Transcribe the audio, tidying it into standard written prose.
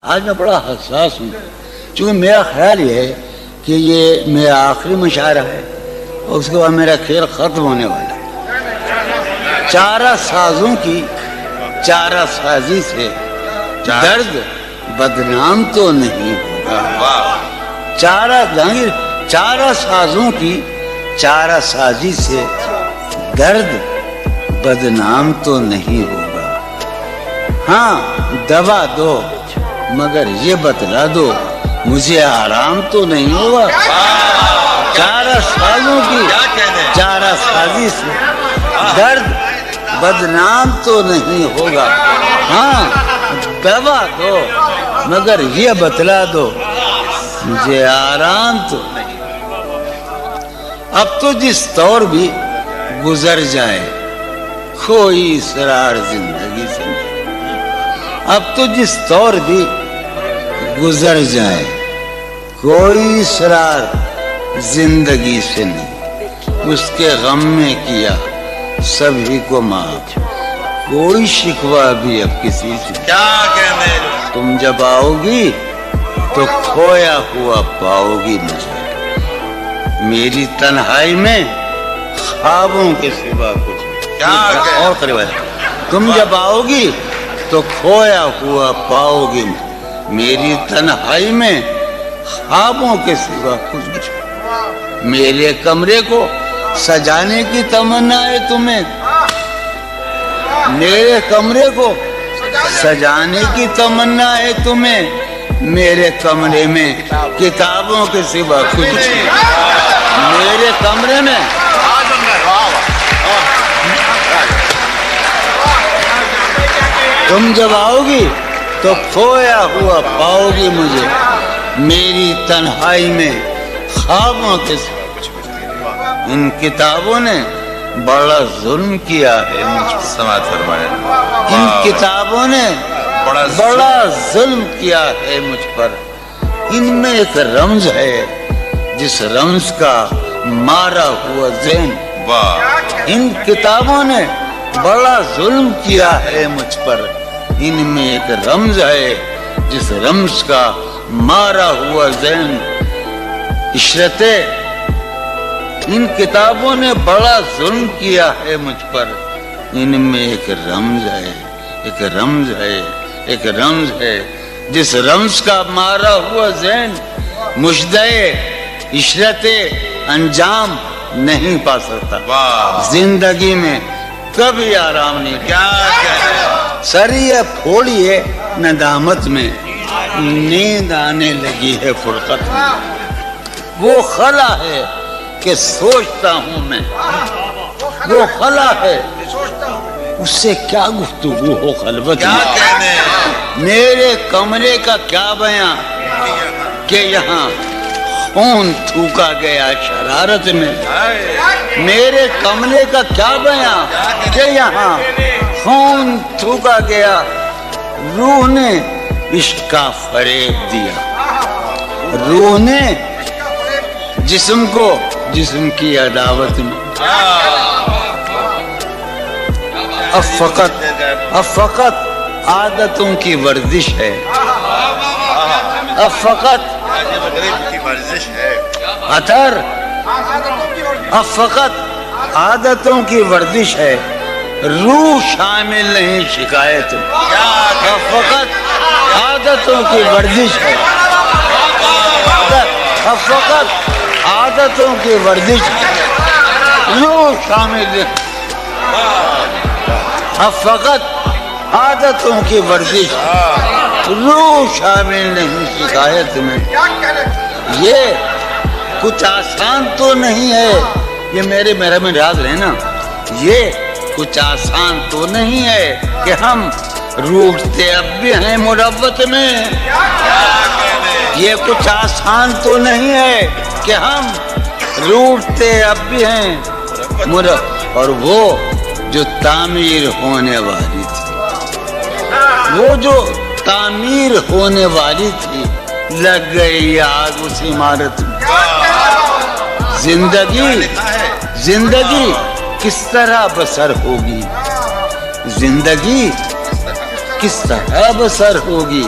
آج میں بڑا حساس ہوں، چونکہ میرا خیال یہ ہے کہ یہ میرا آخری مشاعرہ ہے اور اس کے بعد میرا کھیل ختم ہونے والا ہے۔ چارہ سازوں کی چارہ سازی سے درد بدنام تو نہیں ہوگا۔ چارہ سازوں کی چارہ سازی سے درد بدنام تو نہیں ہوگا۔ ہاں دوا دو مگر یہ بتلا دو مجھے آرام تو نہیں ہوگا۔ چارہ سازوں کی چارہ سازی سے درد بدنام تو نہیں ہوگا۔ ہاں دوا دو مگر یہ بتلا دو مجھے آرام تو نہیں۔ اب تو جس طور بھی گزر جائے کوئی اسرار زندگی سے نہیں۔ اب تو جس طور بھی گزر جائے کوئی اسرار زندگی سے نہیں۔ اس کے غم میں کیا سبھی کو معاف، کوئی شکوہ بھی اب کسی سے کیا کہنے۔ تم جب آؤ گی تو کھویا ہوا پاؤ گی مجھے، میری تنہائی میں خوابوں کے سوا کچھ کیا اور قریب ہے۔ تم جب آؤ گی تو کھویا ہوا پاؤ گی میری تنہائی میں خوابوں کے سوا کچھ نہیں۔ میرے کمرے کو سجانے کی تمنا ہے تمہیں، میرے کمرے کو سجانے کی تمنا ہے تمہیں، میرے کمرے میں کتابوں کے سوا کچھ نہیں۔ میرے کمرے میں تم جب آؤ گی تو کھویا ہوا پاؤ گی مجھے، میری تنہائی میں خوابوں کے سوا۔ ان کتابوں نے بڑا ظلم کیا ہے مجھ پر، سماعت فرمائے۔ ان کتابوں نے بڑا ظلم کیا ہے مجھ پر۔ ان میں ایک رمز ہے جس رمز کا مارا ہوا ذہن۔ ان کتابوں نے بڑا ظلم کیا ہے مجھ پر، ان میں ایک رمز ہے جس رمز کا مارا ہوا ذہن۔ عشرت ان کتابوں نے بڑا ظلم کیا ہے مجھ پر، ان میں ایک رمز ہے، ایک رمز ہے، ایک رمز ہے جس رمز کا مارا ہوا ذہن مجدے عشرت انجام نہیں پا سکتا۔ زندگی میں کبھی آرام نہیں۔ کیا کہنے۔ سریہ پھوڑیے ندامت میں، نیند آنے لگی ہے فرقت میں۔ وہ خلا ہے کہ سوچتا ہوں میں، وہ خلا ہے اس سے کیا گفتگو ہو خلوت کیا میں۔ کہنے۔ میرے کمرے کا کیا بیاں کہ یہاں خون تھوکا گیا شرارت میں۔ میرے کمرے کا کیا بیاں کہ یہاں خون تھوکا گیا، روح نے عشق کا فریب دیا، روح نے جسم کو جسم کی عداوت میں۔ اب فقط عادتوں کی ورزش ہے، اب فقط کی ورزش ہے۔ اثر، اب فقط عادتوں کی ورزش ہے، روح شامل نہیں شکایت میں۔ اب فقط عادتوں کی ورزش ہے، اب فقط عادتوں کی ورزش ہے، روح شامل نہیں۔ اب فقط عادتوں کی ورزش، روح شامل نہیں شکایت میں۔ یہ کچھ آسان تو نہیں ہے، یہ میرے میں راز رہنا، یہ کچھ آسان تو نہیں ہے کہ ہم روٹتے اب بھی ہیں مروت میں۔ یہ کچھ آسان تو نہیں ہے کہ ہم روٹتے اب بھی ہیں مروت۔ اور وہ جو تعمیر ہونے والی تھی، وہ جو تعمیر ہونے والی تھی، لگ گئی آگ اس عمارت میں۔ زندگی کس طرح بسر ہوگی، زندگی کس طرح بسر ہوگی